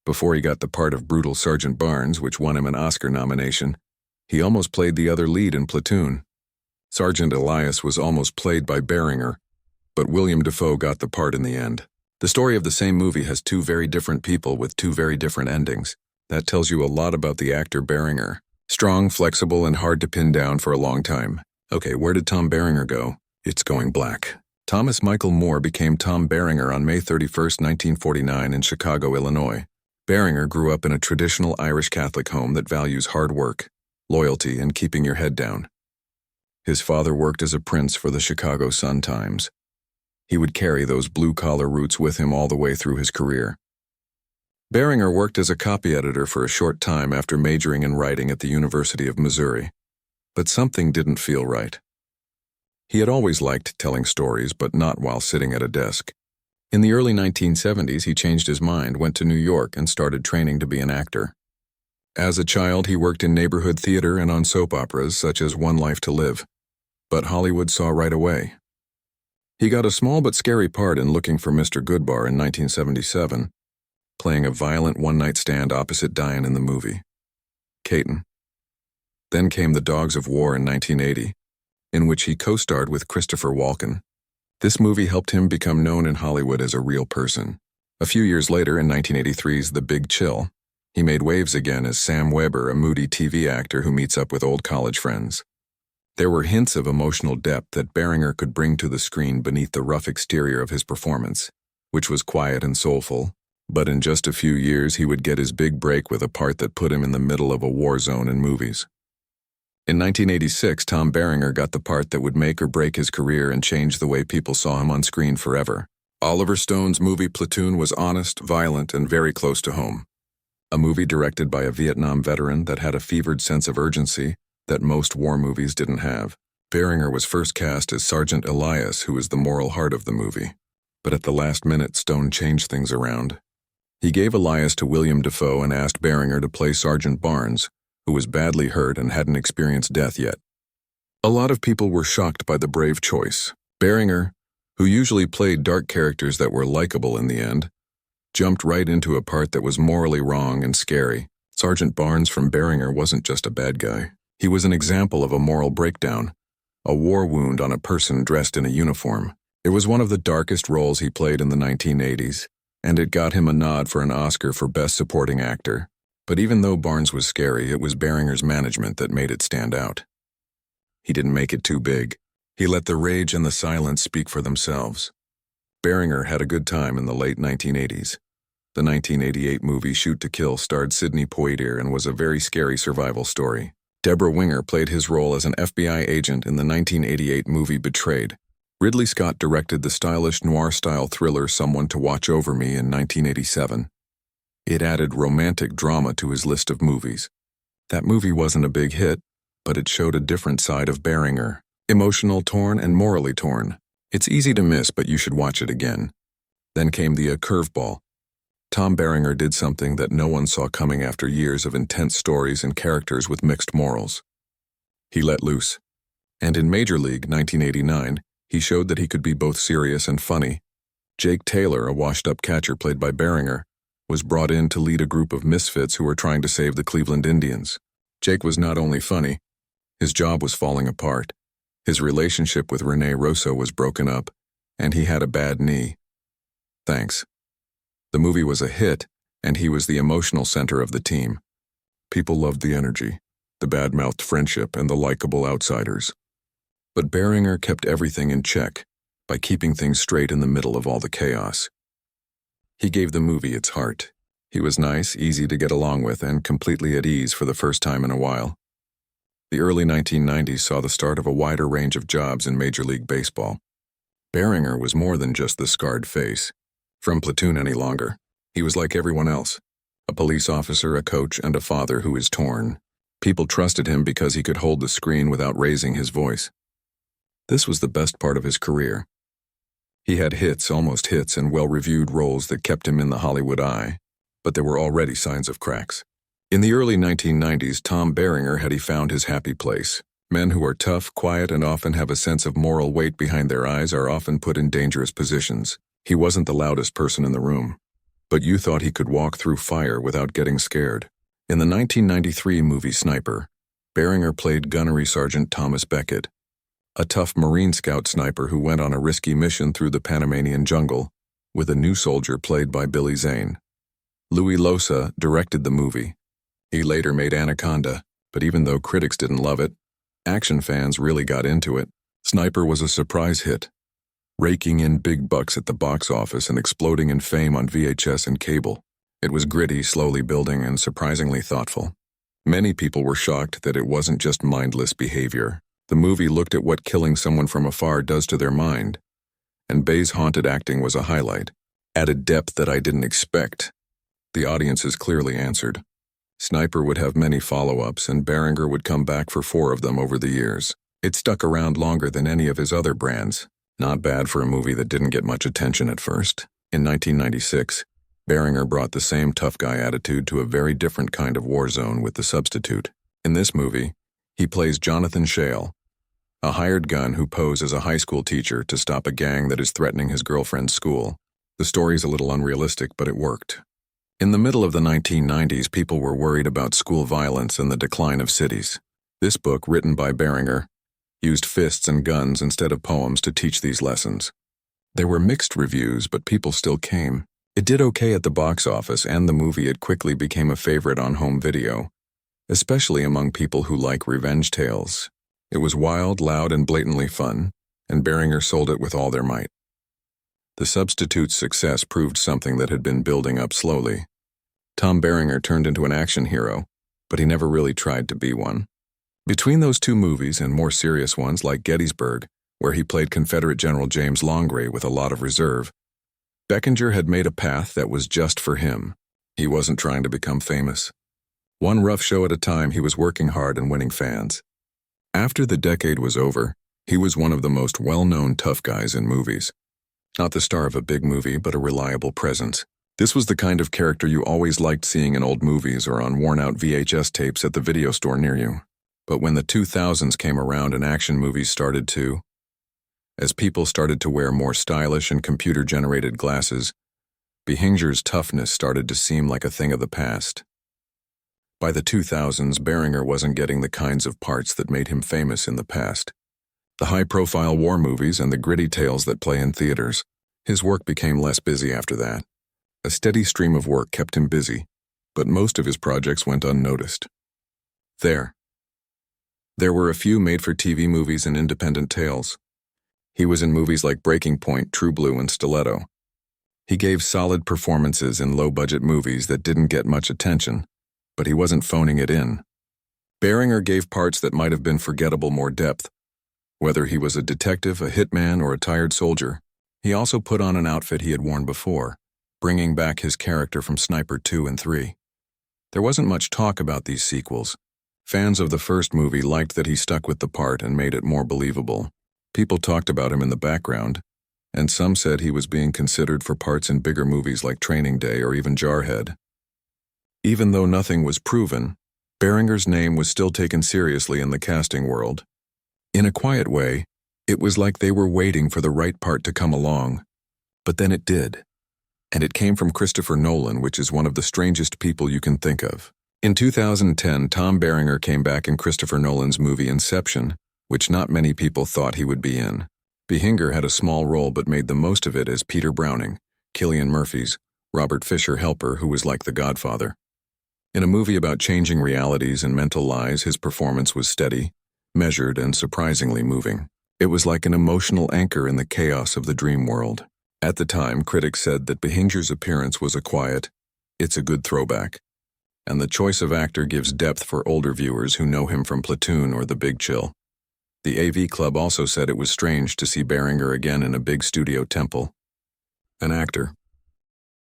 Before he got the part of brutal Sergeant Barnes, which won him an Oscar nomination, he almost played the other lead in Platoon. Sergeant Elias was almost played by Berenger, but William Dafoe got the part in the end. The story of the same movie has two very different people with two very different endings. That tells you a lot about the actor Berenger. Strong, flexible, and hard to pin down for a long time. Okay, where did Tom Berenger go? It's going black. Thomas Michael Moore became Tom Berenger on May 31, 1949 in Chicago, Illinois. Berenger grew up in a traditional Irish Catholic home that values hard work, loyalty, and keeping your head down. His father worked as a prince for the Chicago Sun-Times. He would carry those blue-collar roots with him all the way through his career. Berenger worked as a copy editor for a short time after majoring in writing at the University of Missouri. But something didn't feel right. He had always liked telling stories, but not while sitting at a desk. In the early 1970s, he changed his mind, went to New York, and started training to be an actor. As a child, he worked in neighborhood theater and on soap operas such as One Life to Live. But Hollywood saw right away. He got a small but scary part in Looking for Mr. Goodbar in 1977, playing a violent one-night stand opposite Diane in the movie, Caton. Then came The Dogs of War in 1980, in which he co-starred with Christopher Walken. This movie helped him become known in Hollywood as a real person. A few years later, in 1983's The Big Chill, he made waves again as Sam Weber, a moody TV actor who meets up with old college friends. There were hints of emotional depth that Berenger could bring to the screen beneath the rough exterior of his performance, which was quiet and soulful, but in just a few years he would get his big break with a part that put him in the middle of a war zone in movies. In 1986, Tom Berenger got the part that would make or break his career and change the way people saw him on screen forever. Oliver Stone's movie Platoon was honest, violent, and very close to home. A movie directed by a Vietnam veteran that had a fevered sense of urgency that most war movies didn't have. Berenger was first cast as Sergeant Elias, who was the moral heart of the movie. But at the last minute, Stone changed things around. He gave Elias to William Dafoe and asked Berenger to play Sergeant Barnes, who was badly hurt and hadn't experienced death yet. A lot of people were shocked by the brave choice. Berenger, who usually played dark characters that were likable in the end, jumped right into a part that was morally wrong and scary. Sergeant Barnes from Berenger wasn't just a bad guy. He was an example of a moral breakdown, a war wound on a person dressed in a uniform. It was one of the darkest roles he played in the 1980s, and it got him a nod for an Oscar for Best Supporting Actor. But even though Barnes was scary, it was Berenger's management that made it stand out. He didn't make it too big. He let the rage and the silence speak for themselves. Berenger had a good time in the late 1980s. The 1988 movie Shoot to Kill starred Sidney Poitier and was a very scary survival story. Deborah Winger played his role as an FBI agent in the 1988 movie Betrayed. Ridley Scott directed the stylish noir-style thriller Someone to Watch Over Me in 1987. It added romantic drama to his list of movies. That movie wasn't a big hit, but it showed a different side of Berenger. Emotional, torn, and morally torn. It's easy to miss, but you should watch it again. Then came the curveball. Tom Berenger did something that no one saw coming after years of intense stories and characters with mixed morals. He let loose. And in Major League 1989, he showed that he could be both serious and funny. Jake Taylor, a washed-up catcher played by Berenger, was brought in to lead a group of misfits who were trying to save the Cleveland Indians. Jake was not only funny, his job was falling apart. His relationship with Renee Rosso was broken up, and he had a bad knee. Thanks. The movie was a hit, and he was the emotional center of the team. People loved the energy, the bad-mouthed friendship, and the likable outsiders. But Berenger kept everything in check by keeping things straight in the middle of all the chaos. He gave the movie its heart. He was nice, easy to get along with, and completely at ease for the first time in a while. The early 1990s saw the start of a wider range of jobs in Major League Baseball. Berenger was more than just the scarred face from Platoon any longer. He was like everyone else, a police officer, a coach, and a father who is torn. People trusted him because he could hold the screen without raising his voice. This was the best part of his career. He had hits, almost hits, and well-reviewed roles that kept him in the Hollywood eye, but there were already signs of cracks. In the early 1990s, Tom Berenger had found his happy place. Men who are tough, quiet, and often have a sense of moral weight behind their eyes are often put in dangerous positions. He wasn't the loudest person in the room. but you thought he could walk through fire without getting scared. In the 1993 movie Sniper, Berenger played Gunnery Sergeant Thomas Beckett, a tough Marine Scout sniper who went on a risky mission through the Panamanian jungle with a new soldier played by Billy Zane. Louis Losa directed the movie. He later made Anaconda, but even though critics didn't love it, action fans really got into it. Sniper was a surprise hit, raking in big bucks at the box office and exploding in fame on VHS and cable. It was gritty, slowly building, and surprisingly thoughtful. Many people were shocked that it wasn't just mindless behavior. The movie looked at what killing someone from afar does to their mind, and Bay's haunted acting was a highlight. Added depth that I didn't expect. The audiences clearly answered. Sniper would have many follow-ups, and Berenger would come back for 4 of them over the years. It stuck around longer than any of his other brands. Not bad for a movie that didn't get much attention at first. In 1996, Berenger brought the same tough guy attitude to a very different kind of war zone with The Substitute. In this movie, he plays Jonathan Shale, a hired gun who posed as a high school teacher to stop a gang that is threatening his girlfriend's school. The story's a little unrealistic, but it worked. In the middle of the 1990s, people were worried about school violence and the decline of cities. This book, written by Berenger, used fists and guns instead of poems to teach these lessons. There were mixed reviews, but people still came. It did okay at the box office, and the movie it quickly became a favorite on home video, especially among people who like revenge tales. It was wild, loud, and blatantly fun, and Berenger sold it with all their might. The Substitute's success proved something that had been building up slowly. Tom Berenger turned into an action hero, but he never really tried to be one. Between those 2 movies and more serious ones like Gettysburg, where he played Confederate General James Longstreet with a lot of reserve, Berenger had made a path that was just for him. He wasn't trying to become famous. One rough show at a time, he was working hard and winning fans. After the decade was over, he was one of the most well-known tough guys in movies. Not the star of a big movie, but a reliable presence. This was the kind of character you always liked seeing in old movies or on worn-out VHS tapes at the video store near you. But when the 2000s came around and action movies started too, as people started to wear more stylish and computer-generated glasses, Berenger's toughness started to seem like a thing of the past. By the 2000s, Berenger wasn't getting the kinds of parts that made him famous in the past. The high-profile war movies and the gritty tales that play in theaters. His work became less busy after that. A steady stream of work kept him busy, but most of his projects went unnoticed. There were a few made-for-TV movies and independent tales. He was in movies like Breaking Point, True Blue, and Stiletto. He gave solid performances in low-budget movies that didn't get much attention, but he wasn't phoning it in. Berenger gave parts that might have been forgettable more depth. Whether he was a detective, a hitman, or a tired soldier, he also put on an outfit he had worn before, bringing back his character from Sniper 2 and 3. There wasn't much talk about these sequels. Fans of the first movie liked that he stuck with the part and made it more believable. People talked about him in the background, and some said he was being considered for parts in bigger movies like Training Day or even Jarhead. Even though nothing was proven, Berenger's name was still taken seriously in the casting world. In a quiet way, it was like they were waiting for the right part to come along. But then it did. And it came from Christopher Nolan, which is one of the strangest people you can think of. In 2010, Tom Berenger came back in Christopher Nolan's movie Inception, which not many people thought he would be in. Berenger had a small role but made the most of it as Peter Browning, Cillian Murphy's Robert Fisher helper who was like the Godfather. In a movie about changing realities and mental lies, his performance was steady, measured, and surprisingly moving. It was like an emotional anchor in the chaos of the dream world. At the time, critics said that Berenger's appearance was a quiet, "It's a good throwback," and the choice of actor gives depth for older viewers who know him from Platoon or The Big Chill. The AV Club also said it was strange to see Berenger again in a big studio temple. An actor,